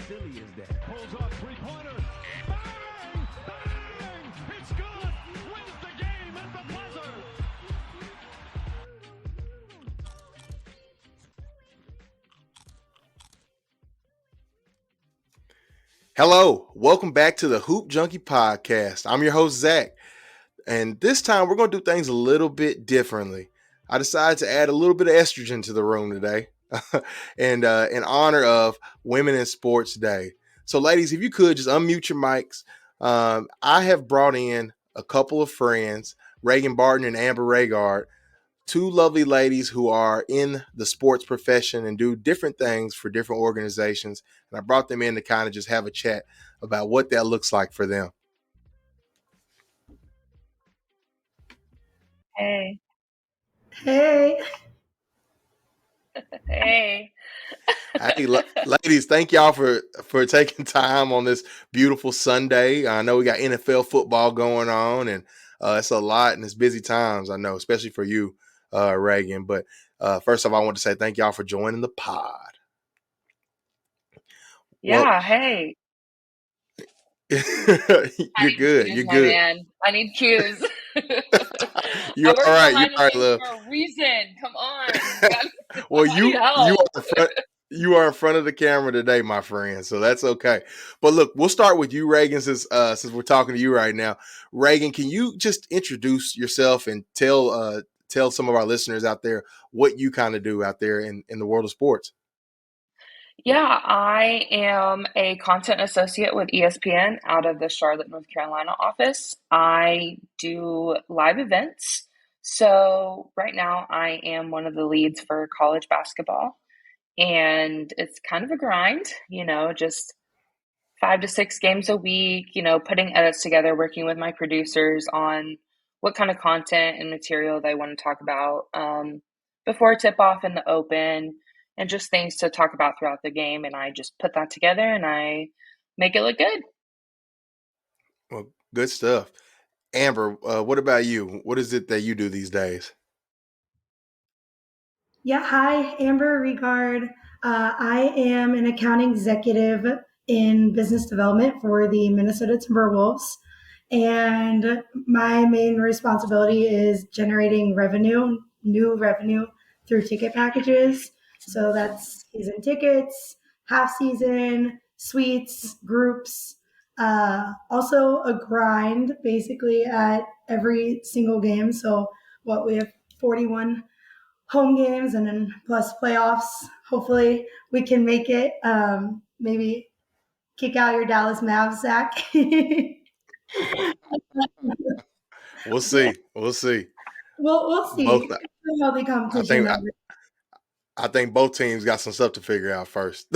silly is that? Pulls up three-pointer. Bang! Bang! It's good! Wins the game at the buzzer! Hello, welcome back to the Hoop Junkie Podcast. I'm your host, Zach, and this time we're going to do things a little bit differently. I decided to add a little bit of estrogen to the room today and in honor of Women in Sports Day. So, ladies, if you could just unmute your mics. I have brought in a couple of friends, Reagan Barton and Amber Raygard, two lovely ladies who are in the sports profession and do different things for different organizations. And I brought them in to kind of just have a chat about what that looks like for them. Hey. Hey. Hey. Hey, ladies, thank y'all for taking time on this beautiful Sunday. I know we got NFL football going on, and it's a lot, and it's busy times, I know, especially for you, Reagan. But first off, I want to say thank y'all for joining the pod. Yeah, Well, hey. you're good. Cues, You're my good. man. I need cues. You're I work all right. You're behind the all right, scenes love. for a reason. Come on. Well, I need you help. are in front. You are in front of the camera today, my friend. So that's okay. But look, we'll start with you, Reagan, since we're talking to you right now. Reagan, can you just introduce yourself and tell some of our listeners out there what you kind of do out there in the world of sports? Yeah, I am a content associate with ESPN out of the Charlotte, North Carolina office. I do live events. So right now I am one of the leads for college basketball. And it's kind of a grind, just 5 to 6 games a week, putting edits together, working with my producers on what kind of content and material they want to talk about before tip off in the open, and just things to talk about throughout the game. And I just put that together and I make it look good. Well, good stuff. Amber, what about you? What is it that you do these days? Yeah, hi, Amber Regard. I am an account executive in business development for the Minnesota Timberwolves. And my main responsibility is generating revenue, new revenue through ticket packages. So that's season tickets, half season, suites, groups. Also a grind basically at every single game. So what we have 41 home games and then plus playoffs. Hopefully we can make it. Maybe kick out your Dallas Mavs, Zach. We'll Yeah, see. We'll see. we'll see. Both. It's a healthy I competition think. though. I think both teams got some stuff to figure out first.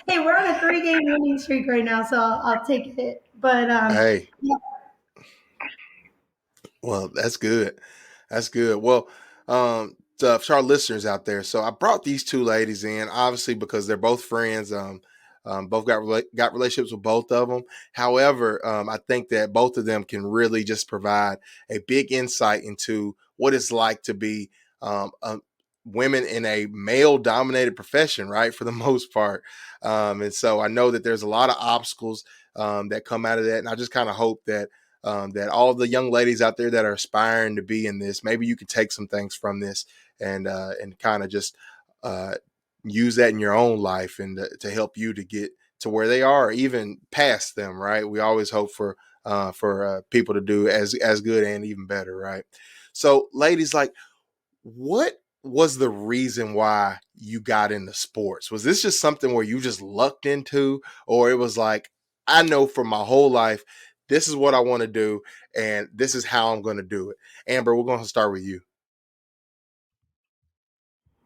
Hey, we're on a 3-game winning streak right now, so I'll take it. But Hey, yeah, well, that's good. That's good. Well, for our listeners out there, so I brought these two ladies in, obviously because they're both friends. Both got relationships with both of them. However, I think that both of them can really just provide a big insight into what it's like to be women in a male-dominated profession, right? For the most part, and so I know that there's a lot of obstacles that come out of that, and I just kind of hope that all the young ladies out there that are aspiring to be in this, maybe you can take some things from this and kind of just uh, use that in your own life and to help you to get to where they are, or even past them. Right? We always hope for people to do as good and even better. Right? So, ladies, like, what was the reason why you got into sports? Was this just something where you just lucked into, or it was like, I know for my whole life, this is what I want to do, and this is how I'm going to do it? Amber, we're going to start with you.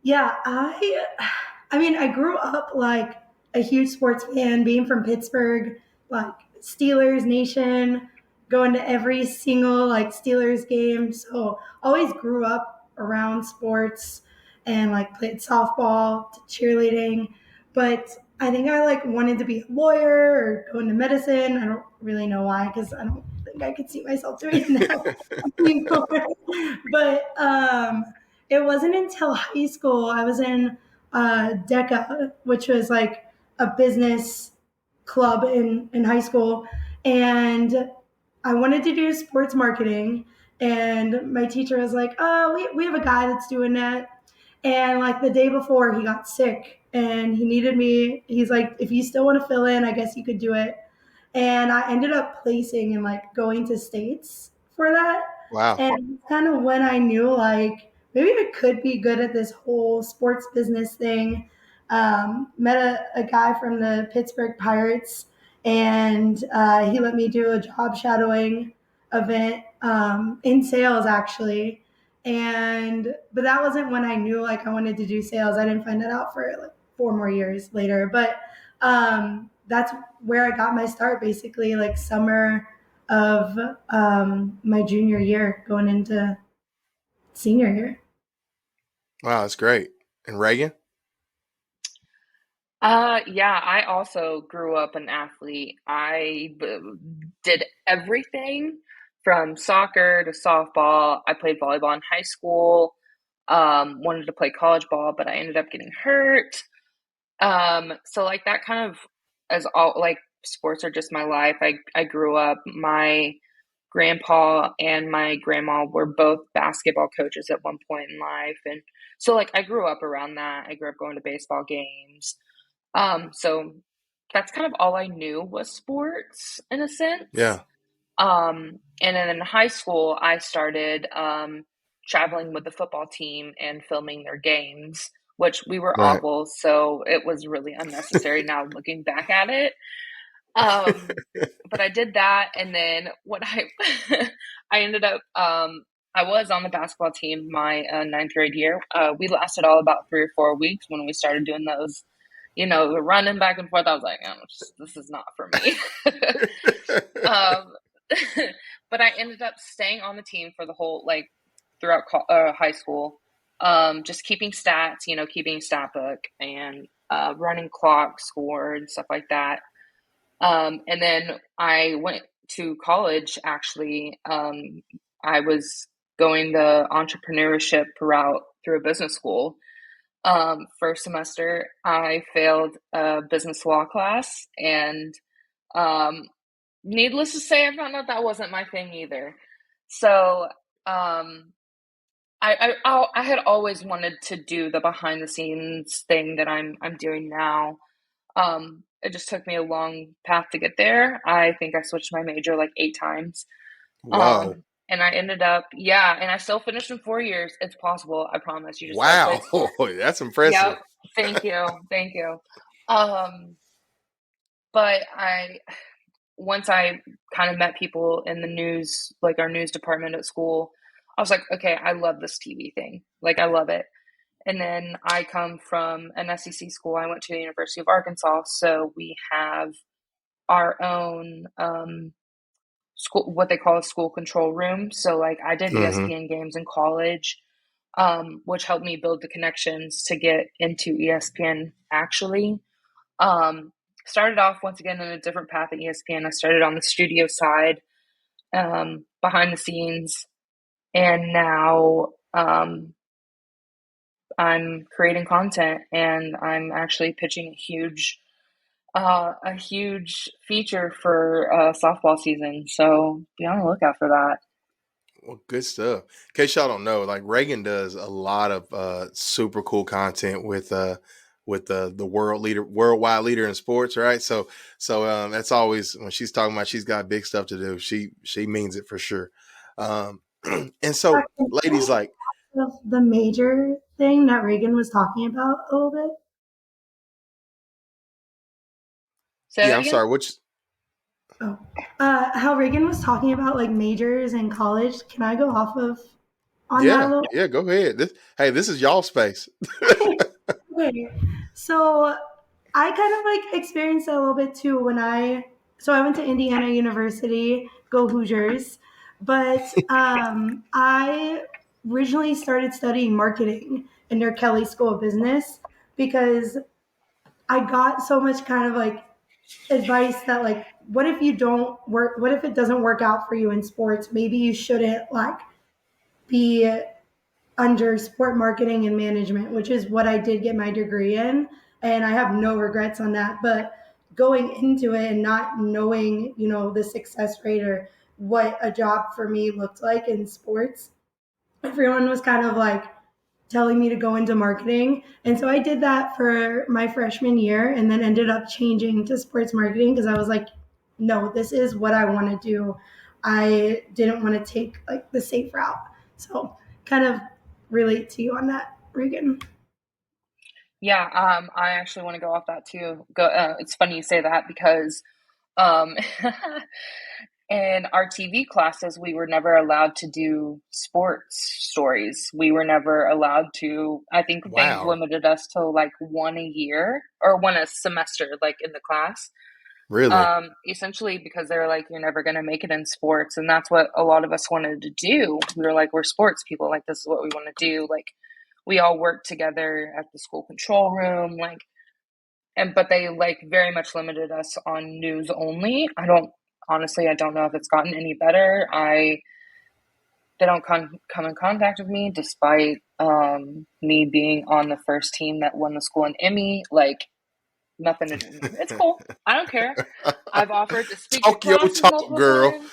yeah. I mean, I grew up like a huge sports fan, being from Pittsburgh, like Steelers Nation, going to every single like Steelers game. So always grew up around sports and like played softball to cheerleading. But I think I like wanted to be a lawyer or go into medicine. I don't really know why because I don't think I could see myself doing that anymore. But it wasn't until high school I was in DECA, which was like a business club in high school, and I wanted to do sports marketing. And my teacher was like, "Oh, we have a guy that's doing that." And like the day before, he got sick and he needed me. He's like, "If you still want to fill in, I guess you could do it." And I ended up placing and like going to states for that. Wow. And kind of when I knew like maybe I could be good at this whole sports business thing. Met a guy from the Pittsburgh Pirates, and he let me do a job shadowing event in sales actually. And but that wasn't when I knew like I wanted to do sales. I didn't find that out for like 4 more years later. But that's where I got my start, basically, like summer of my junior year, going into senior year. Wow, that's great. And Reagan? Yeah, I also grew up an athlete. Did everything from soccer to softball. I played volleyball in high school. Wanted to play college ball, but I ended up getting hurt. So like that kind of as all like sports are just my life. I grew up, my grandpa and my grandma were both basketball coaches at one point in life. And so like I grew up around that. I grew up going to baseball games. So that's kind of all I knew was sports in a sense. Yeah. And then in high school, I started traveling with the football team and filming their games, which we were Right. awful, so it was really unnecessary now looking back at it. But I did that, and then what I I ended up I was on the basketball team my ninth grade year. We lasted all about 3 or 4 weeks when we started doing those, the running back and forth. I was like, oh, this is not for me. um, but I ended up staying on the team for the whole like throughout high school, just keeping stats, keeping a stat book and running clock, score, and stuff like that. And then I went to college. Actually, I was going the entrepreneurship route through a business school. First semester, I failed a business law class, and um, needless to say, I found out that wasn't my thing either. So, um, I had always wanted to do the behind the scenes thing that I'm doing now. It just took me a long path to get there. I think I switched my major like 8 times. Whoa. And I ended up, yeah, and I still finished in 4 years. It's possible, I promise. You just gotta play Wow. smart. That's Yep. impressive. Thank you. Thank you. Um, but once I kind of met people in the news, like our news department at school, I was like, okay, I love this TV thing. Like, I love it. And then I come from an SEC school. I went to the University of Arkansas, so we have our own school, what they call a school control room. So, like, I did Hmm. ESPN games in college, which helped me build the connections to get into ESPN actually. Um, Started off once again in a different path at ESPN. I started on the studio side, behind the scenes, and now I'm creating content and I'm actually pitching a huge feature for softball season. So be on the lookout for that. Well, good stuff. In case y'all don't know, like Reagan does a lot of super cool content with the worldwide leader in sports, right? So that's always when she's talking about she's got big stuff to do. She means it for sure. Um, and so, ladies, like, The major thing that Reagan was talking about a little bit. Say yeah, that I'm again? sorry, which Oh, how Reagan was talking about like majors in college. Can I go off of on that a yeah, little? yeah, go ahead. This is y'all space. Okay, so I kind of like experienced that a little bit too when I went to Indiana University, go Hoosiers, but I originally started studying marketing in their Kelly School of Business because I got so much kind of like advice that like what if you don't work, what if it doesn't work out for you in sports, maybe you shouldn't like be under sport marketing and management, which is what I did get my degree in. and I have no regrets on that. But going into it and not knowing, the success rate or what a job for me looked like in sports, everyone was kind of like telling me to go into marketing. And so I did that for my freshman year and then ended up changing to sports marketing because I was like, no, this is what I want to do. I didn't want to take like the safe route. So kind of relate to you on that, Regan. Yeah, I actually want to go off that too. It's funny you say that because um, in our TV classes, we were never allowed to do sports stories. We were never allowed to. I think they Wow. limited us to like one a year or one a semester, like in the class. Really? Essentially because they were like, you're never going to make it in sports. And that's what a lot of us wanted to do. We were like, we're sports people. Like, this is what we want to do. Like, we all worked together at the school control room. Like, but they like very much limited us on news only. Honestly, I don't know if it's gotten any better. They don't come in contact with me despite me being on the first team that won the school an Emmy. Like, nothing. It's cool. I don't care. I've offered to speak to Talk your classes talk, multiple girl. times.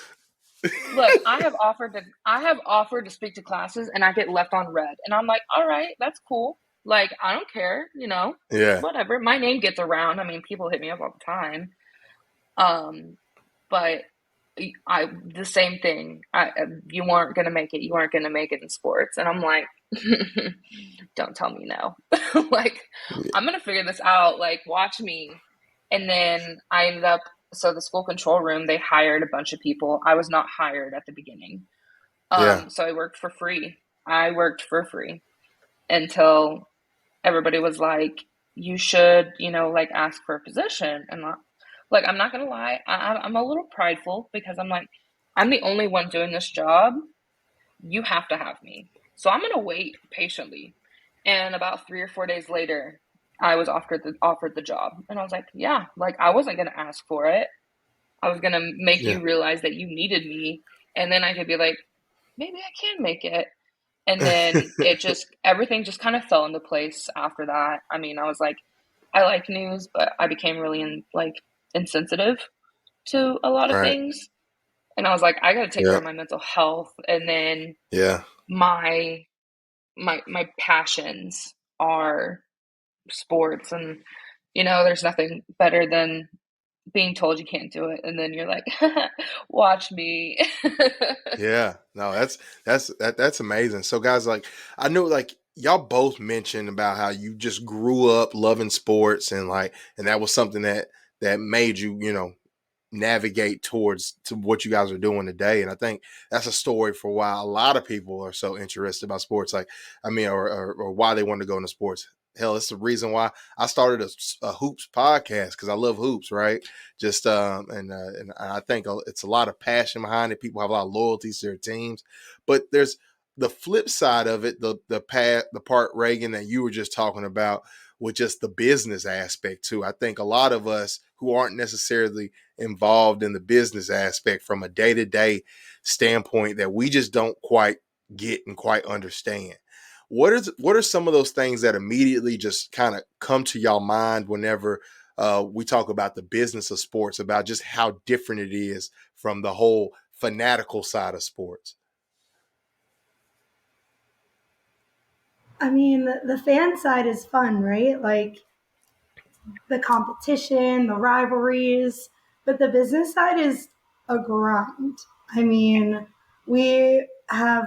Look, I have offered to speak to classes and I get left on red. And I'm like, all right, that's cool. Like, I don't care, Yeah. whatever. My name gets around. I mean, people hit me up all the time. Um, but the same thing. You weren't gonna make it. You weren't gonna make it in sports. And I'm like, don't tell me no. Like, I'm gonna figure this out. Like, watch me. And then I ended up, so the school control room, they hired a bunch of people. I was not hired at the beginning. Yeah. So I worked for free. I worked for free until everybody was like, you should, like ask for a position. And like, I'm not gonna lie, I'm a little prideful because I'm like, I'm the only one doing this job. You have to have me. So I'm gonna wait patiently. And about 3 or 4 days later, I was offered the job, and I was like, yeah, like I wasn't gonna ask for it. I was gonna make Yeah. you realize that you needed me, and then I could be like, maybe I can make it. And then everything just kind of fell into place after that. I mean, I was like, I like news, but I became really insensitive to a lot of Right. things. And I was like, I got to take care Yeah. of my mental health. And then Yeah. my my passions are sports, and there's nothing better than being told you can't do it, and then you're like, watch me. Yeah. No, that's amazing. So guys, like I know like y'all both mentioned about how you just grew up loving sports and that was something that made you, navigate towards to what you guys are doing today. And I think that's a story for why a lot of people are so interested about sports. Like, I mean, or why they want to go into sports. Hell, it's the reason why I started a hoops podcast because I love hoops, right? Just and I think it's a lot of passion behind it. People have a lot of loyalties to their teams, but there's the flip side of it, the part Reagan that you were just talking about with just the business aspect too. I think a lot of us who aren't necessarily involved in the business aspect from a day-to-day standpoint that we just don't quite get and quite understand. What are some of those things that immediately just kind of come to y'all mind whenever we talk about the business of sports, about just how different it is from the whole fanatical side of sports? I mean, the fan side is fun, right? Like the competition, the rivalries, but the business side is a grind. I mean, we have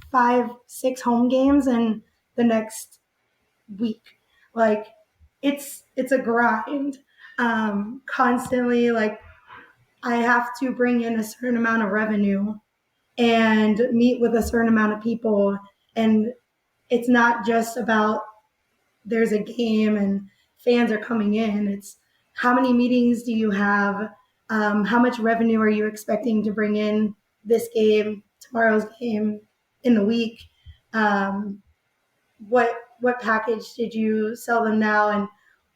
5, 6 home games in the next week. Like it's a grind. Constantly, like I have to bring in a certain amount of revenue and meet with a certain amount of people, and it's not just about there's a game and fans are coming in. It's how many meetings do you have? How much revenue are you expecting to bring in this game, tomorrow's game, in the week? Um, what package did you sell them now, and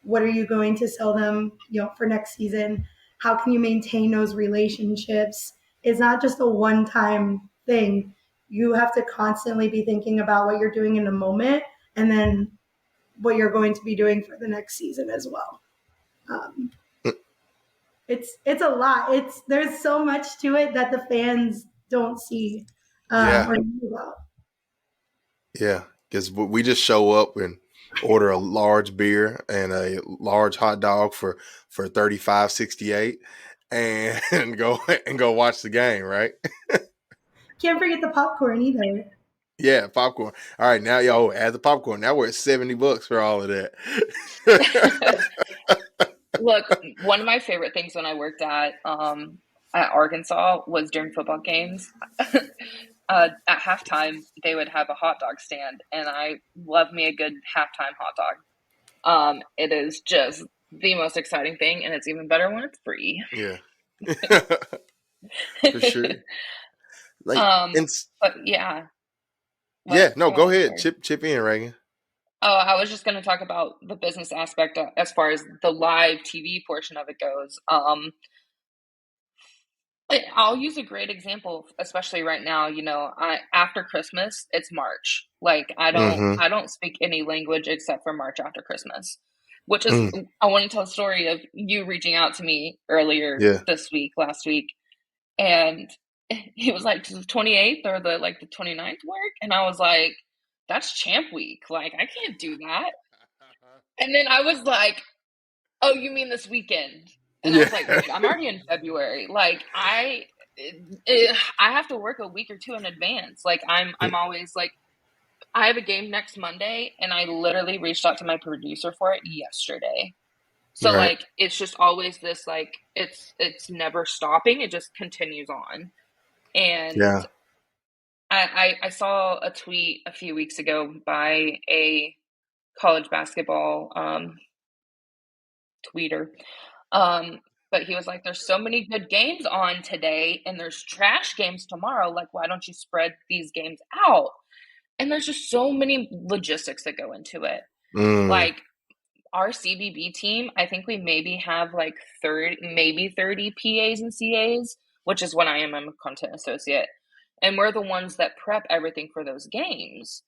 what are you going to sell them, for next season? How can you maintain those relationships? It's not just a one-time thing. You have to constantly be thinking about what you're doing in the moment and then what you're going to be doing for the next season as well. Um, it's a lot. There's so much to it that the fans don't see Yeah, or know about. yeah. Because we just show up and order a large beer and a large hot dog for 35.68 and go watch the game, right? Can't forget the popcorn either. Yeah, popcorn. All right, now y'all add the popcorn. Now we're at $70 for all of that. Look, one of my favorite things when I worked at Arkansas was during football games. At halftime, they would have a hot dog stand, and I love me a good halftime hot dog. It is just the most exciting thing, and it's even better when it's free. Yeah, for sure. Like, um, and but yeah, yeah, no, go go ahead, ahead, sorry. chip in, Reagan. Oh, I was just going to talk about the business aspect as far as the live TV portion of it goes. I'll use a great example, especially right now. After Christmas, it's March. Like Mm-hmm. I don't speak any language except for March after Christmas, which is Mm, I want to tell a story of you reaching out to me earlier yeah, last week, and he was like, "Does the 28th or the 29th work?" And I was like, "That's Champ Week. Like I can't do that." And then I was like, "Oh, you mean this weekend?" And I yeah, was like, "Dude, I'm already in February. Like I have to work a week or two in advance. Like I'm always like I have a game next Monday and I literally reached out to my producer for it yesterday. So right, like it's just always this like it's never stopping. It just continues on. And yeah, I saw a tweet a few weeks ago by a college basketball tweeter. Um, but he was like, "There's so many good games on today, and there's trash games tomorrow. Like, why don't you spread these games out?" And there's just so many logistics that go into it. mm, Like our CBB team, I think we maybe have like 30 PAs and CAs, which is what I am. I'm a content associate, and we're the ones that prep everything for those games.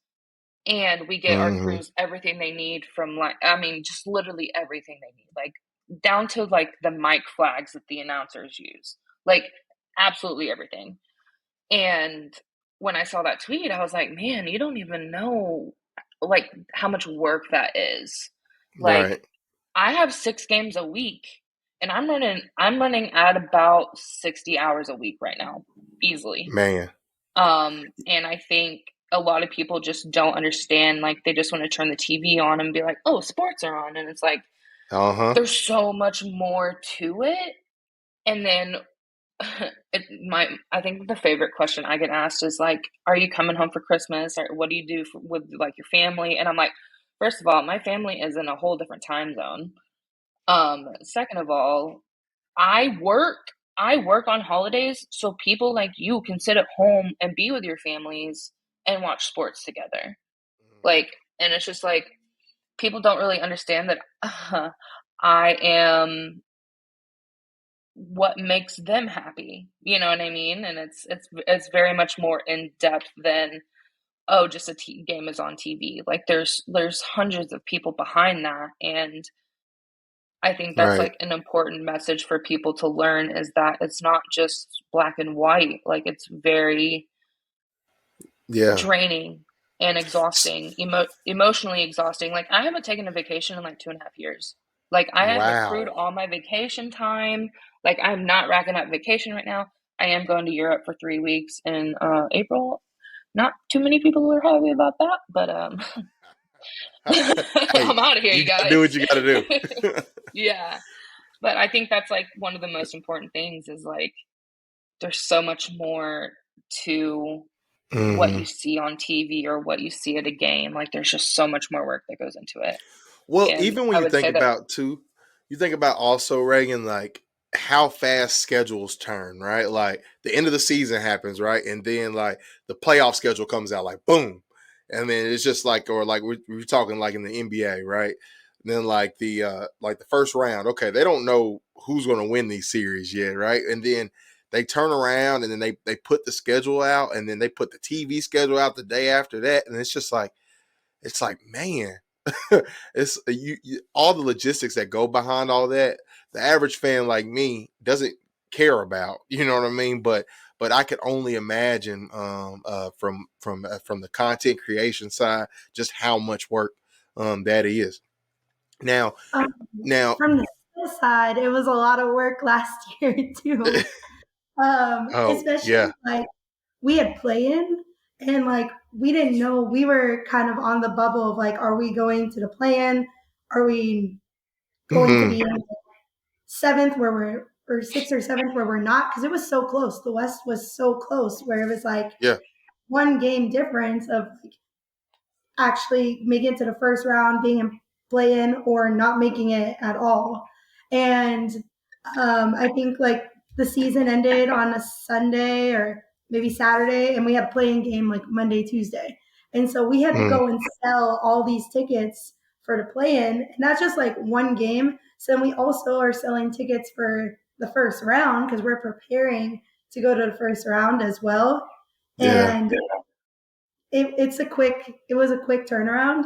And we get our mm-hmm. crews everything they need from just literally everything they need, like down to like the mic flags that the announcers use, like absolutely everything. And when I saw that tweet, I was like, man, you don't even know like how much work that is. Like Right, I have 6 games a week and I'm running at about 60 hours a week right now, easily. man. And I think a lot of people just don't understand, like they just want to turn the TV on and be like, "Oh, sports are on." And it's like Uh huh. there's so much more to it. And then I think the favorite question I get asked is like, "Are you coming home for Christmas? Or what do you do with like your family?" And I'm like, first of all, my family is in a whole different time zone. Second of all, I work I work on holidays so people like you can sit at home and be with your families and watch sports together. Like, and it's just like people don't really understand that I am what makes them happy. You know what I mean? And it's very much more in depth than, oh, just game is on TV. Like there's hundreds of people behind that. And I think that's Right, like an important message for people to learn, is that it's not just black and white. Like it's very yeah. draining and S- exhausting, emotionally exhausting. Like I haven't taken a vacation in like 2.5 years. Like I have accrued Wow. all my vacation time. Like I'm not racking up vacation right now. I am going to Europe for 3 weeks in April. Not too many people are happy about that, but Hey, I'm out of here, you you gotta do what guys. you gotta do. Yeah. But I think that's like one of the most important things, is like there's so much more to what Hmm. you see on TV or what you see at a game. Like there's just so much more work that goes into it. Well, And even when I you would think say that, about too, you think about also Reagan, like how fast schedules turn, right? Like the end of the season happens, right? And then like the playoff schedule comes out, like boom. And then it's just like, or like we're talking like in the NBA, right? And then like the first round, okay, they don't know who's gonna win these series yet, right? And then they turn around and then they put the schedule out and then they put the TV schedule out the day after that. And it's like, man, It's all the logistics that go behind all that. The average fan like me doesn't care about. You know what I mean? But I could only imagine from the content creation side just how much work that is. Now Um, now from the Swiss side, it was a lot of work last year too. oh Especially yeah. like we had play in and like we didn't know we were kind of on the bubble of like, are we going to the play in? Are we going to Hmm. be in seventh where we're or sixth or seventh where we're not? Because it was so close. The West was so close where it was like Yeah. one game difference of like actually making it to the first round, being in play in, or not making it at all. And I think like the season ended on a Sunday or maybe Saturday, and we had a playing game like Monday, Tuesday. And so we had to Mm, go and sell all these tickets for the play in. And that's just like one game. So then we also are selling tickets for the first round because we're preparing to go to the first round as well. yeah. And it was a quick turnaround,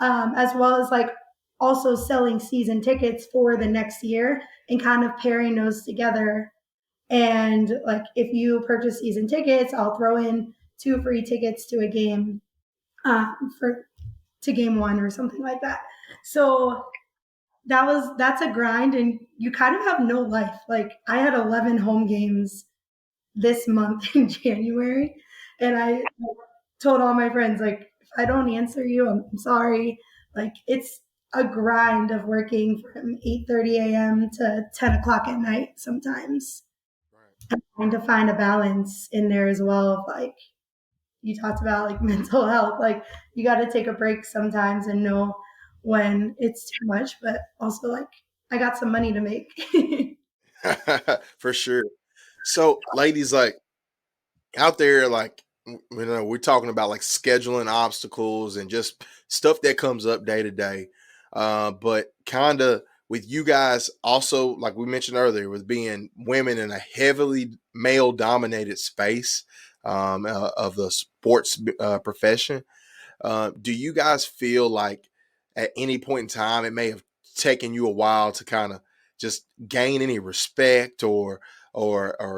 as well as like also selling season tickets for the next year and kind of pairing those together. And like if you purchase season tickets, I'll throw in two free tickets to a game, for to game one or something like that. So that's a grind, and you kind of have no life. Like I had 11 home games this month in January, and I told all my friends like, if I don't answer you, I'm sorry. Like it's a grind of working from 8:30 a.m. to 10 o'clock at night sometimes, Right. and trying to find a balance in there as well. Of like you talked about like mental health, like you got to take a break sometimes and know when it's too much, but also like I got some money to make. For sure. So, ladies, like out there, like we're talking about like scheduling obstacles and just stuff that comes up day to day. But kind of with you guys, also like we mentioned earlier, with being women in a heavily male dominated space of the sports profession. Do you guys feel like at any point in time it may have taken you a while to kind of just gain any respect, or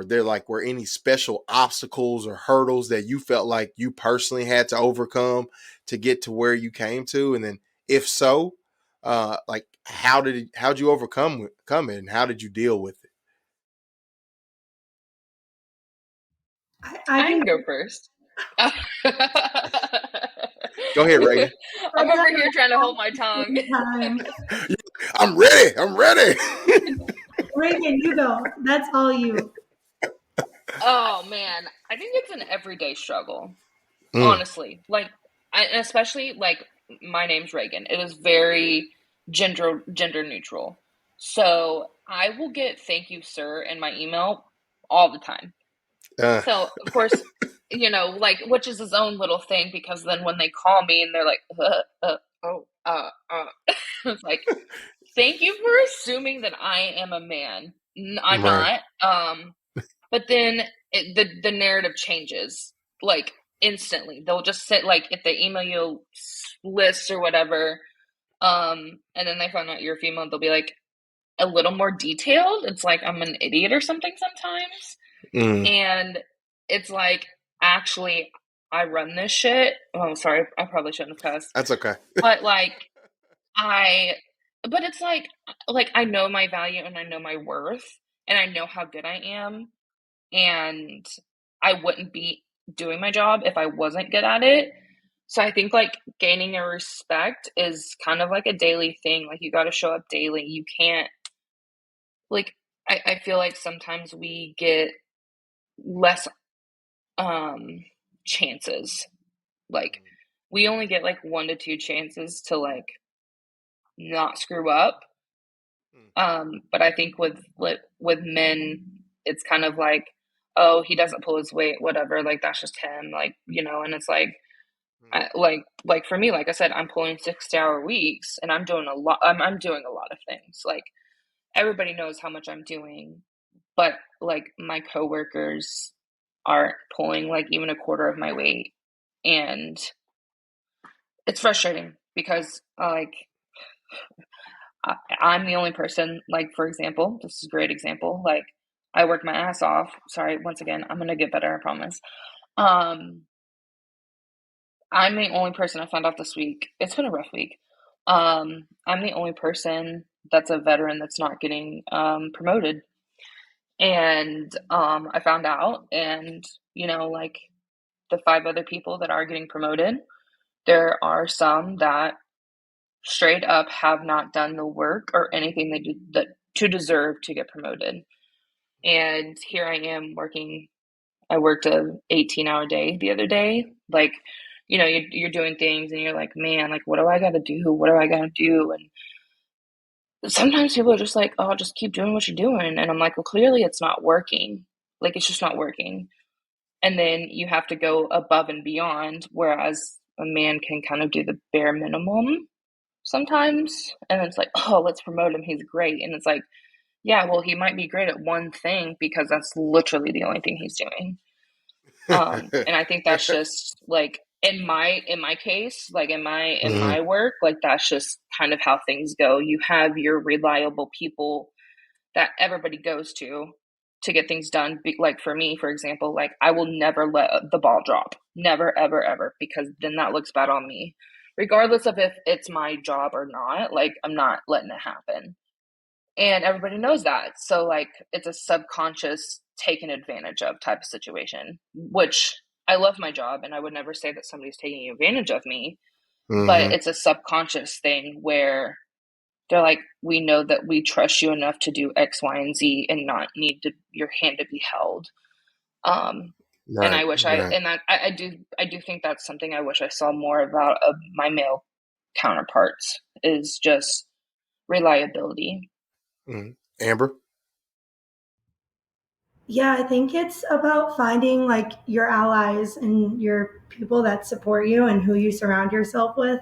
there like were any special obstacles or hurdles that you felt like you personally had to overcome to get to where you came to? And then if so, like how'd you overcome it and how did you deal with it? I I can can go first. I'm Go ahead, Reagan. over here trying to hold my tongue. time. I'm ready. I'm ready. Reagan, you go. That's all you. Oh man, I think it's an everyday struggle. Mm, Honestly, like, and especially like my name's Reagan. It is very gender neutral. So I will get "thank you, sir" in my email all the time. uh, So of course, like, which is his own little thing, because then when they call me and they're like, oh, it's like, thank you for assuming that I am a man. I'm right. not. But then the narrative changes like instantly. They'll just sit like if they email you lists or whatever, and then they find out you're female, they'll be like a little more detailed. It's like I'm an idiot or something sometimes, Mm, and it's like actually I run this shit. Oh, sorry, I probably shouldn't have cussed, that's okay. but like I, but it's like I know my value and I know my worth and I know how good I am, and I wouldn't be doing my job if I wasn't good at it. So I think like gaining a respect is kind of like a daily thing. Like you got to show up daily. You can't like I feel like sometimes we get less chances. Like we only get like 1 to 2 chances to like not screw up. Mm, But I think with men, it's kind of like, oh, he doesn't pull his weight, whatever. Like that's just him, like and it's like, mm, like for me, like I said, I'm pulling 60-hour weeks, and I'm doing a lot. I'm doing a lot of things. Like everybody knows how much I'm doing, but like my coworkers aren't pulling like even a quarter of my weight, and it's frustrating. because like I'm the only person, like, for example, this is a great example. Like, I work my ass off. Sorry, once again, I'm gonna get better, I promise. Um, I'm the only person I found out this week. It's been a rough week. I'm the only person that's a veteran that's not getting promoted. And I found out, and like the 5 other people that are getting promoted, there are some that straight up have not done the work or anything they do that to deserve to get promoted. And here I am working. I worked a 18-hour day the other day. Like, you're doing things and you're like, man, like, what do I got to do? What do I got to do? And sometimes people are just like, oh, just keep doing what you're doing. And I'm like, well, clearly it's not working. Like, it's just not working. And then you have to go above and beyond, whereas a man can kind of do the bare minimum sometimes. And it's like, oh, let's promote him. He's great. And it's like, yeah, well, he might be great at one thing because that's literally the only thing he's doing. And I think that's just like in my case, like in my work, like that's just kind of how things go. You have your reliable people that everybody goes to get things done. Like for me, for example, like I will never let the ball drop. Never, ever, ever, because then that looks bad on me. Regardless of if it's my job or not, like I'm not letting it happen. And everybody knows that. So like it's a subconscious taken advantage of type of situation, which I love my job and I would never say that somebody's taking advantage of me, but Mm-hmm. it's a subconscious thing where they're like, we know that we trust you enough to do X, Y, and Z and not need your hand to be held. Um, and Right, I wish right. I do think that's something I wish I saw more about of my male counterparts is just reliability. Mm. Amber? Yeah, I think it's about finding like your allies and your people that support you and who you surround yourself with.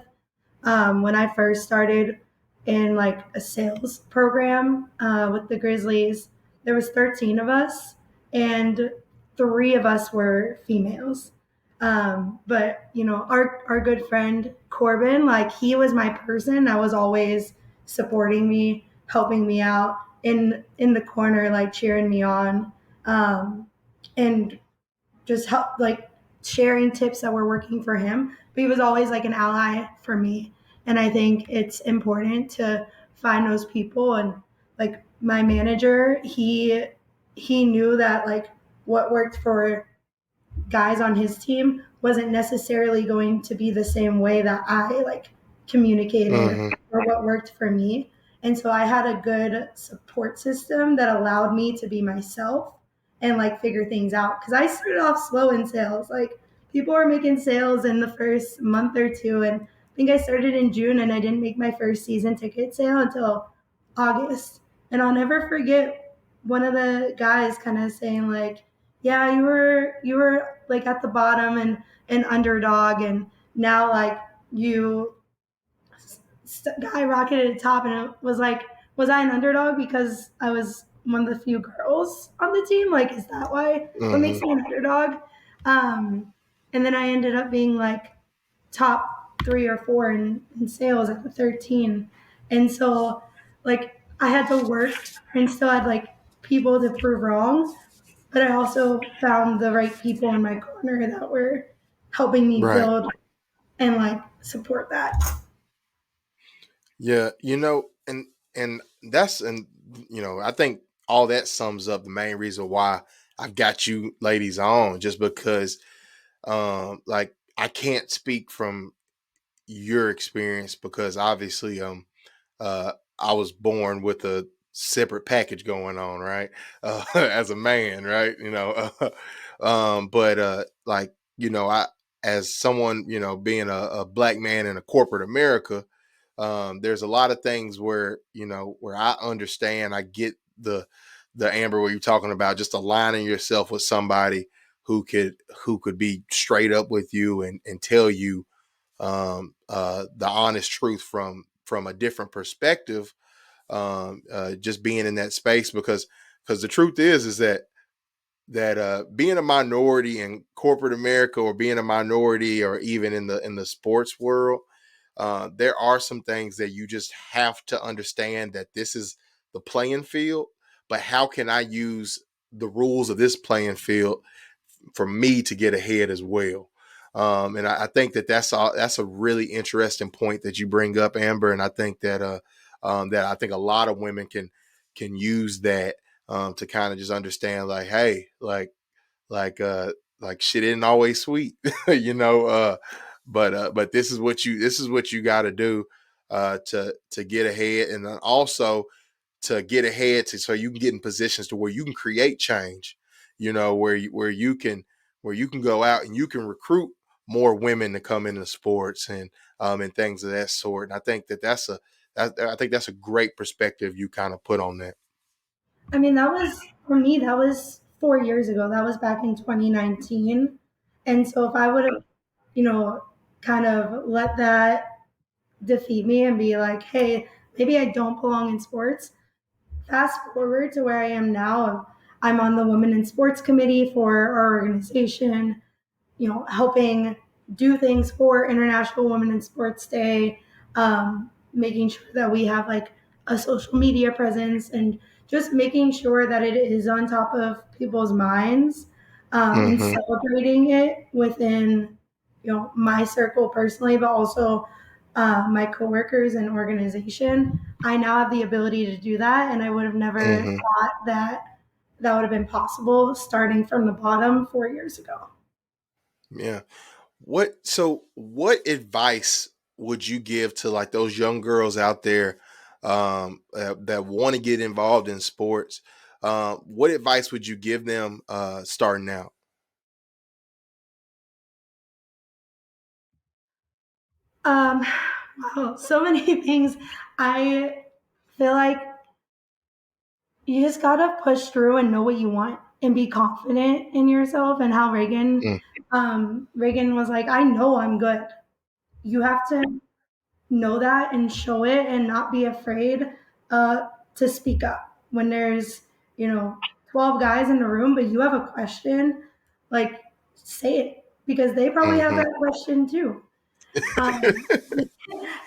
When I first started in like a sales program with the Grizzlies, there was 13 of us, and 3 of us were females. But our good friend Corbin, like he was my person that was always supporting me, helping me out in the corner, like cheering me on, and just help like sharing tips that were working for him. But he was always like an ally for me. And I think it's important to find those people. And like my manager, he knew that like what worked for guys on his team wasn't necessarily going to be the same way that I like communicated Mm-hmm. or what worked for me. And so I had a good support system that allowed me to be myself and like figure things out. Cause I started off slow in sales. Like people were making sales in the first month or two. And I think I started in June and I didn't make my first season ticket sale until August. And I'll never forget one of the guys kind of saying like, yeah, you were like at the bottom and an underdog, and now like you skyrocketed to the top, and it was like, was I an underdog because I was one of the few girls on the team? Like, is that why? What Mm-hmm. makes me an underdog? Um, and then I ended up being like top 3 or 4 in sales at the 13, and so like I had to work and still had like people to prove wrong, but I also found the right people in my corner that were helping me Right. build and like support that. Yeah, and that's I think all that sums up the main reason why I got you ladies on, just because like I can't speak from your experience because obviously uh I was born with a separate package going on, right? As a man, right? But like, I as someone, being a black man in a corporate America, there's a lot of things where, where I understand, I get the Amber, where you're talking about just aligning yourself with somebody who could be straight up with you and tell you the honest truth from a different perspective, just being in that space, because the truth is that being a minority in corporate America, or being a minority, or even in the sports world, there are some things that you just have to understand that this is the playing field, but how can I use the rules of this playing field for me to get ahead as well? And I think that that's a really interesting point that you bring up, Amber. And I think that that I think a lot of women can use that to kind of just understand, like, hey, like uh like shit isn't always sweet, you know. But this is what you got to do to get ahead, and then also to get ahead so you can get in positions to where you can create change, you know, where you can go out and you can recruit more women to come into sports and things of that sort. And I think I think that's a great perspective you kind of put on that. I mean, that was for me, that was 4 years ago. That was back in 2019. And so if I would have, you know, kind of let that defeat me and be like, hey, maybe I don't belong in sports, fast forward to where I am now. I'm on the Women in Sports Committee for our organization, helping do things for International Women in Sports Day, making sure that we have like a social media presence and just making sure that it is on top of people's minds, and Mm-hmm. celebrating it within, my circle personally, but also my coworkers and organization. I now have the ability to do that, and I would have never Mm-hmm. thought that that would have been possible starting from the bottom 4 years ago. Yeah. What advice would you give to like those young girls out there that want to get involved in sports? What advice would you give them starting out? Um, wow, so many things. I feel like you just gotta push through and know what you want and be confident in yourself. And how Mm, Reagan was like, I know I'm good. You have to know that and show it and not be afraid to speak up when there's, you know, 12 guys in the room, but you have a question, like say it because they probably have mm-hmm. that question too. Um,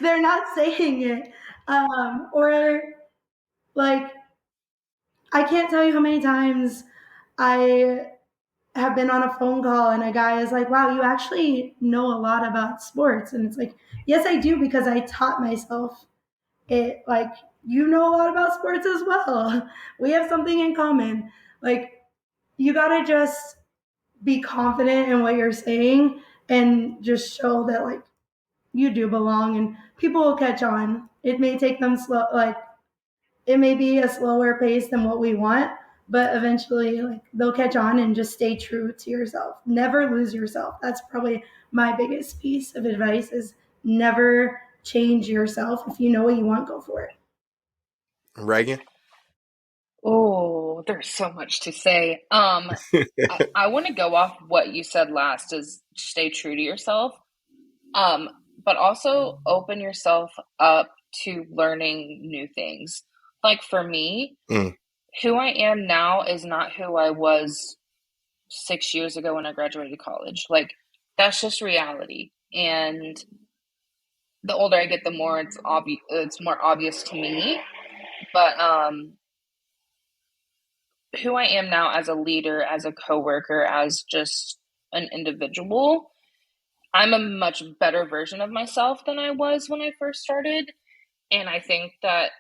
they're not saying it. Or like, I can't tell you how many times I have been on a phone call and a guy is like, wow, you actually know a lot about sports. And it's like, yes, I do, because I taught myself it. Like, you know a lot about sports as well. We have something in common. Like, you got to just be confident in what you're saying and just show that, like, you do belong and people will catch on. It may take them slow, like, it may be a slower pace than what we want, but eventually, like, they'll catch on, and just stay true to yourself. Never lose yourself. That's probably my biggest piece of advice: is never change yourself. If you know what you want, go for it. Reagan? Oh, there's so much to say. I want to go off what you said last is stay true to yourself. Um, but also open yourself up to learning new things. Like for me, Mm, who I am now is not who I was 6 years ago when I graduated college. Like that's just reality. And the older I get, the more it's more obvious to me. But who I am now as a leader, as a coworker, as just an individual, I'm a much better version of myself than I was when I first started. And I think that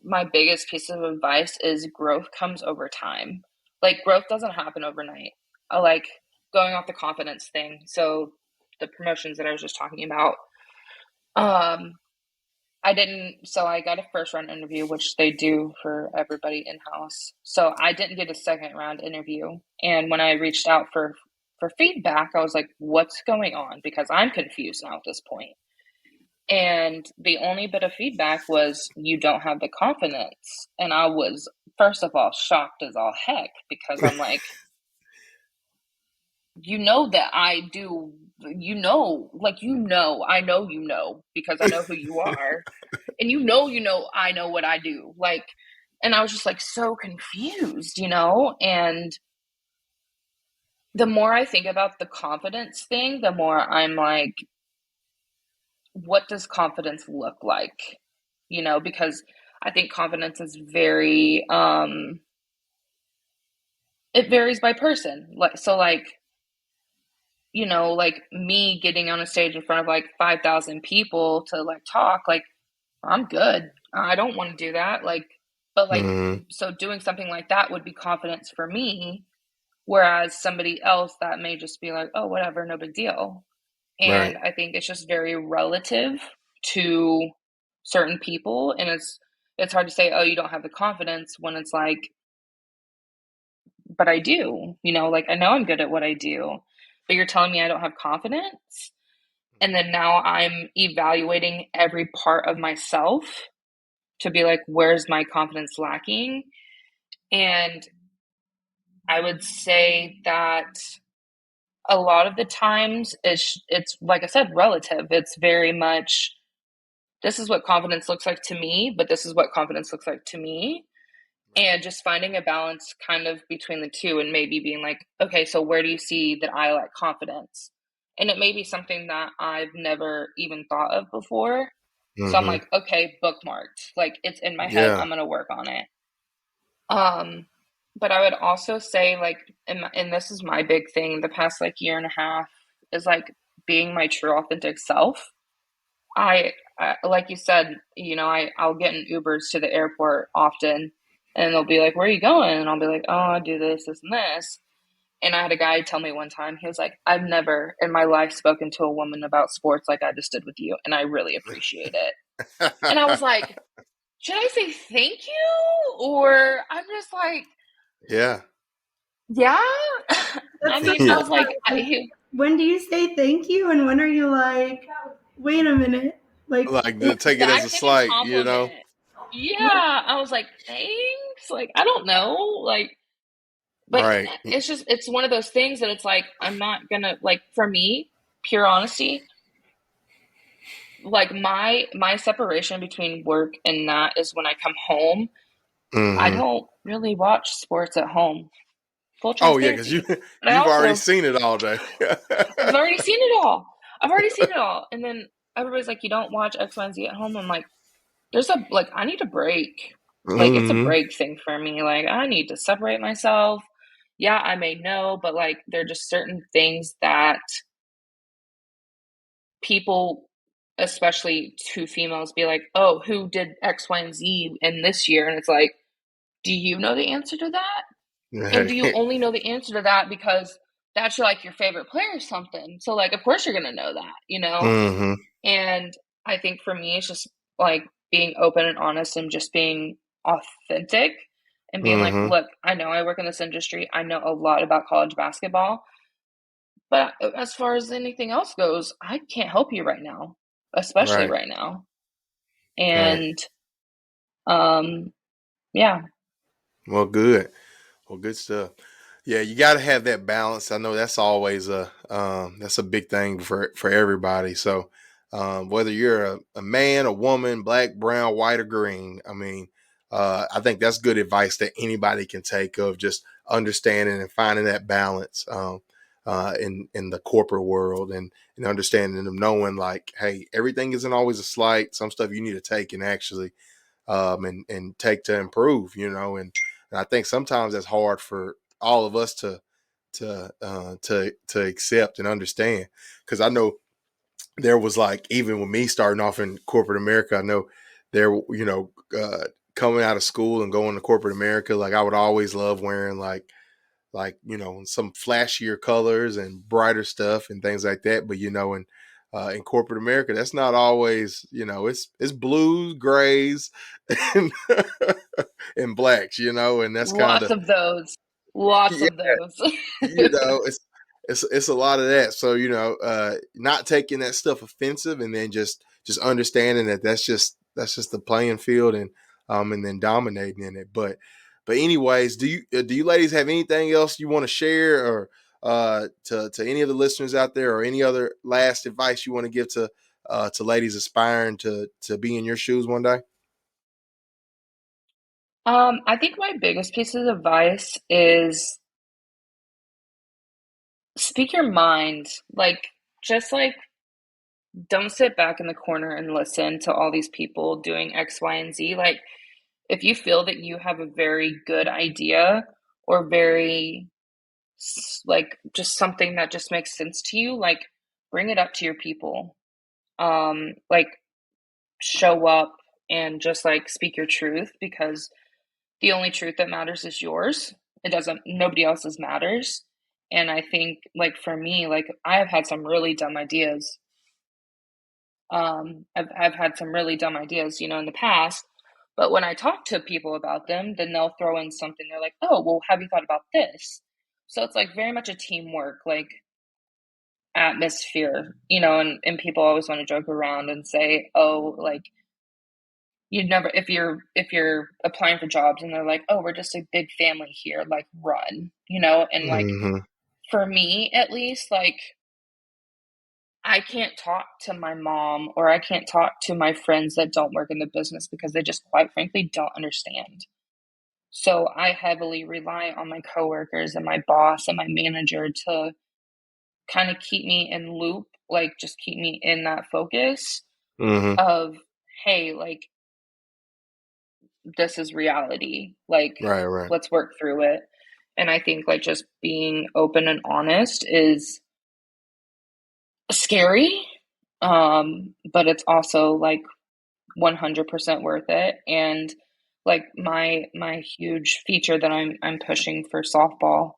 my biggest piece of advice is growth comes over time. Like growth doesn't happen overnight. I like going off the confidence thing. So the promotions that I was just talking about, um, I got a first round interview, which they do for everybody in house. So I didn't get a second round interview. And when I reached out for feedback, I was like, what's going on? Because I'm confused now at this point. And the only bit of feedback was, you don't have the confidence. And I was, first of all, shocked as all heck because I'm like, you know that I do, I know because I know who you are. And I know what I do. Like, and I was just like so confused, And the more I think about the confidence thing, the more I'm like, what does confidence look like? Because I think confidence is very it varies by person. Like me getting on a stage in front of like 5,000 people to like talk, like I'm good. I don't want to do that. But Hmm. so doing something like that would be confidence for me, whereas somebody else that may just be like, oh, whatever, no big deal. Right. And I think it's just very relative to certain people, and it's hard to say, oh, you don't have the confidence when it's like, but I do. Like I know I'm good at what I do, but you're telling me I don't have confidence, and then now I'm evaluating every part of myself to be like, where's my confidence lacking? And I would say that a lot of the times it's like I said, relative. It's very much, this is what confidence looks like to me, but this is what confidence looks like to me. And just finding a balance kind of between the two, and maybe being like, okay, so where do you see that I lack confidence? And it may be something that I've never even thought of before. So I'm Hmm. like, okay, bookmarked. Like it's in my head. Yeah. I'm going to work on it. Um, but I would also say, like, and this is my big thing the past like year and a half, is like being my true authentic self. I like you said, I'll get in Ubers to the airport often, and they'll be like, "Where are you going?" And I'll be like, "Oh, I do this, this, and this." And I had a guy tell me one time, he was like, "I've never in my life spoken to a woman about sports like I just did with you, and I really appreciate it." And I was like, "Should I say thank you?" Or I'm just like, Yeah. "Yeah." I That's so mean, I Yeah. was like, like, when do you say thank you, and when are you like, wait a minute, like, Like to take it as a backhanded slight, you know? compliment. Yeah, I was like, thanks. Like, I don't know. Like, but Right. it's one of those things that it's like, I'm not gonna, like, for me, pure honesty, like my separation between work and that is when I come home. I Hmm. don't really watch sports at home. Full Oh yeah, because transparency. But I you've already also, seen it all day. I've already seen it all. I've already seen it all. And then everybody's like, you don't watch X, Y, and Z at home. I'm like, I need a break. Like, it's a Hmm. break thing for me. Like, I need to separate myself. Yeah, I may know, but like, there are just certain things that people, especially two females, be like, oh, who did X, Y, and Z in this year? And it's like, do you know the answer to that? And do you Right. only know the answer to that because that's like your favorite player or something? So, like, of course you're going to know that. Hmm. And I think for me, it's just like being open and honest and just being authentic and being like, Hmm. look, I know I work in this industry. I know a lot about college basketball, but as far as anything else goes, I can't help you right now, especially Right. right now. Right. And um, yeah, Well, good. Well, good stuff. Yeah, you got to have that balance. I know that's always that's a big thing for everybody. So whether you're a man, a woman, black, brown, white, or green, I mean, I think that's good advice that anybody can take of just understanding and finding that balance in the corporate world and understanding and knowing like, hey, everything isn't always a slight. Some stuff you need to take and actually and take to improve, and I think sometimes that's hard for all of us to accept and understand. Because I know there was like even with me starting off in corporate America, I know there coming out of school and going to corporate America, like I would always love wearing like some flashier colors and brighter stuff and things like that. But in corporate America, that's not always it's blues, grays, and and blacks, and that's kind lots of of those, lots yeah, of those. it's a lot of that. So not taking that stuff offensive, and then just understanding that that's just the playing field, and then dominating in it. But anyways, do you ladies have anything else you want to share, or to any of the listeners out there, or any other last advice you want to give to ladies aspiring to be in your shoes one day? I think my biggest piece of advice is speak your mind. Like, just like don't sit back in the corner and listen to all these people doing X, Y, and Z. Like, if you feel that you have a very good idea or very, like, just something that just makes sense to you, like, bring it up to your people. Like, show up and just, like, speak your truth, because the only truth that matters is yours. It doesn't, nobody else's matters. And I think, like, for me, like, I have had some really dumb ideas. I've had some really dumb ideas, in the past. But when I talk to people about them, then they'll throw in something. They're like, "Oh, well, have you thought about this?" So it's like very much a teamwork, like, atmosphere, and people always want to joke around and say, "Oh, like, you'd never, if you're applying for jobs and they're like, "Oh, we're just a big family here, like, run," and like, Mm-hmm. for me at least, like, I can't talk to my mom or I can't talk to my friends that don't work in the business because they just quite frankly don't understand. So I heavily rely on my coworkers and my boss and my manager to kind of keep me in loop, like, just keep me in that focus Mm-hmm. of, hey, like, this is reality. Like, Right, right. let's work through it. And I think, like, just being open and honest is scary. But it's also, like, 100% worth it. And, like, my huge feature that I'm pushing for softball,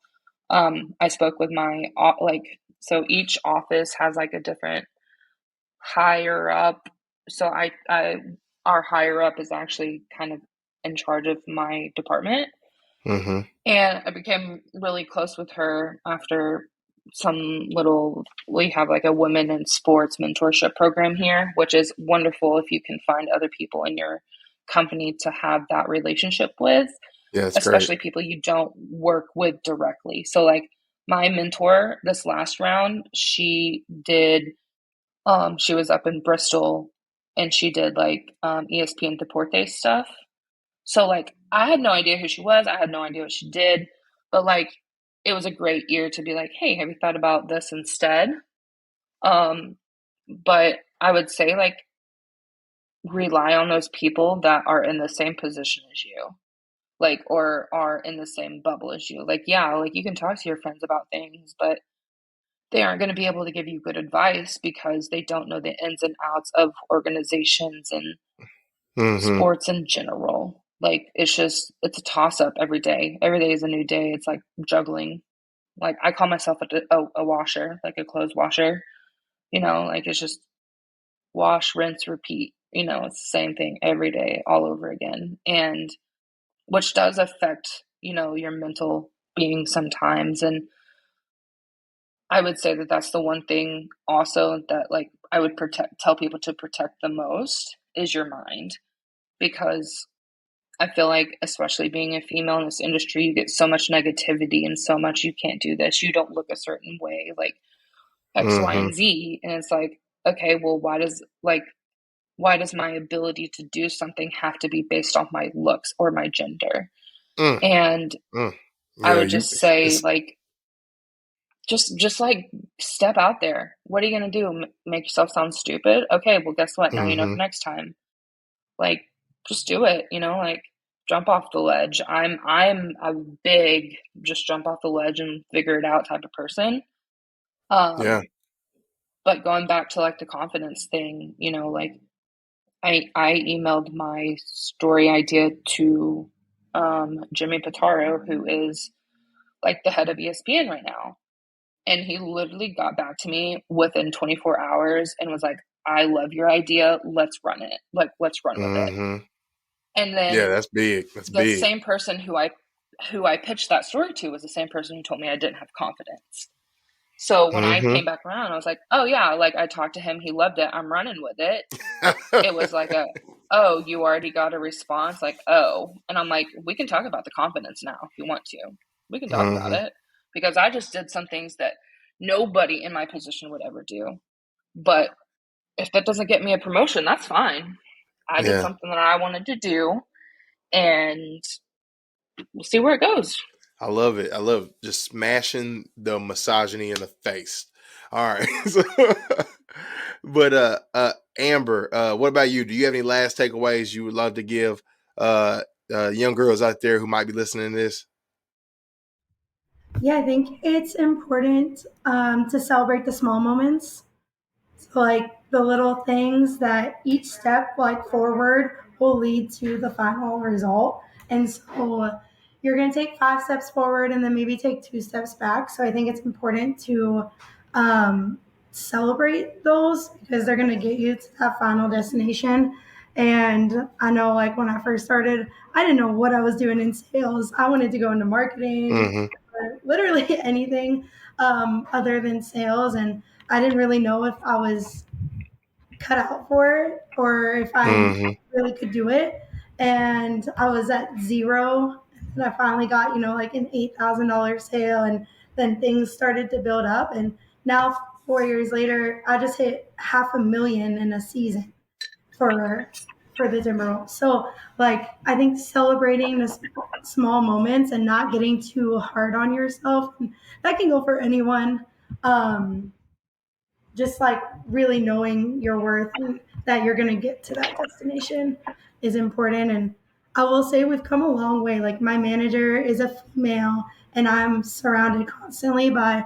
I spoke with like, so each office has, like, a different higher up. So I our higher up is actually kind of in charge of my department. Mm-hmm. And I became really close with her after we have, like, a women in sports mentorship program here, which is wonderful if you can find other people in your company to have that relationship with, Yeah, it's great. especially people you don't work with directly. So, like, my mentor this last round, she was up in Bristol and she did, like, ESPN Deportes stuff. So, like, I had no idea who she was. I had no idea what she did. But, like, it was a great year to be like, hey, have you thought about this instead? Um, but I would say, like, rely on those people that are in the same position as you, like, or are in the same bubble as you. Like, yeah, like, you can talk to your friends about things, but they aren't going to be able to give you good advice because they don't know the ins and outs of organizations and Mm-hmm. sports in general. Like, it's a toss up every day. Every day is a new day. It's like juggling. Like, I call myself a washer, like a clothes washer. Like, it's just wash, rinse, repeat. It's the same thing every day, all over again. And which does affect, your mental being sometimes. And I would say that that's the one thing also that, like, I would tell people to protect the most is your mind, because I feel like, especially being a female in this industry, you get so much negativity and so much, you can't do this, you don't look a certain way, like X, Y, Mm-hmm. and Z. And it's like, okay, well, why does my ability to do something have to be based off my looks or my gender? Mm, And mm. I Yeah, would just say, it's like, just like, step out there. What are you gonna do? Make yourself sound stupid? Okay, well, guess what? Now you know mm-hmm. for next time. Like, just do it, like, jump off the ledge. I'm a big just jump off the ledge and figure it out type of person. Yeah. Um, but going back to, like, the confidence thing, like, I emailed my story idea to Jimmy Pitaro, who is, like, the head of ESPN right now. And he literally got back to me within 24 hours and was like, I love your idea. Let's run it. Like, let's run with it. Mm-hmm. And Yeah, then that's big. That's the big. same person who I pitched that story to was the same person who told me I didn't have confidence. So when I Mm-hmm. came back around, I was like, oh yeah, like, I talked to him, he loved it, I'm running with it. It was like oh, you already got a response, like, oh. And I'm like, we can talk about the confidence now if you want to. We can talk about Mm-hmm. it, because I just did some things that nobody in my position would ever do. But if that doesn't get me a promotion, that's fine. I did Yeah. something that I wanted to do, and we'll see where it goes. I love it. I love just smashing the misogyny in the face. All right. So, But Amber, what about you? Do you have any last takeaways you would love to give young girls out there who might be listening to this? Yeah, I think it's important to celebrate the small moments. So, like the little things that each step, like forward, will lead to the final result. And so, you're going to take 5 steps forward and then maybe take 2 steps back. So, I think it's important to um, celebrate those because they're going to get you to that final destination. And I know, like, when I first started, I didn't know what I was doing in sales. I wanted to go into marketing Mm-hmm. or literally anything other than sales. And I didn't really know if I was cut out for it or if I Mm-hmm. really could do it. And I was at zero. And I finally got, like an $8,000 sale. And then things started to build up. And now, 4 years later, I just hit 500,000 in a season for the Timberwolves. So, like, I think celebrating the small moments and not getting too hard on yourself, that can go for anyone. Um, just like really knowing your worth and that you're going to get to that destination is important. And I will say we've come a long way. Like my manager is a female, and I'm surrounded constantly by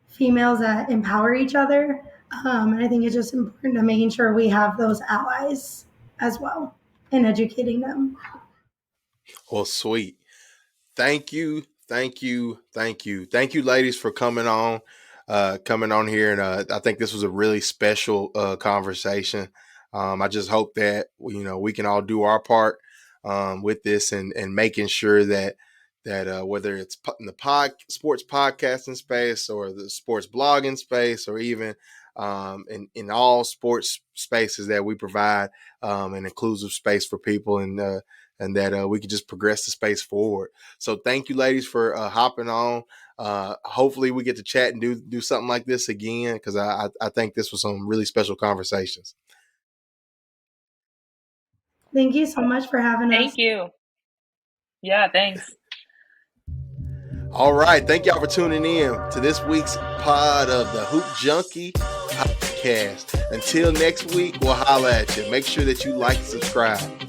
females that empower each other. And I think it's just important to making sure we have those allies as well and educating them. Well, sweet. Thank you, thank you, thank you, thank you, ladies, for coming on here, and I think this was a really special conversation. I just hope that we can all do our part with this and making sure that whether it's in the sports podcasting space or the sports blogging space or even in all sports spaces that we provide an inclusive space for people and that we can just progress the space forward. So thank you, ladies, for hopping on. Hopefully we get to chat and do something like this again because I think this was some really special conversations. Thank you so much for having us. Thank you. Yeah, thanks. All right. Thank y'all for tuning in to this week's pod of the Hoop Junkie podcast. Until next week, we'll holla at you. Make sure that you like and subscribe.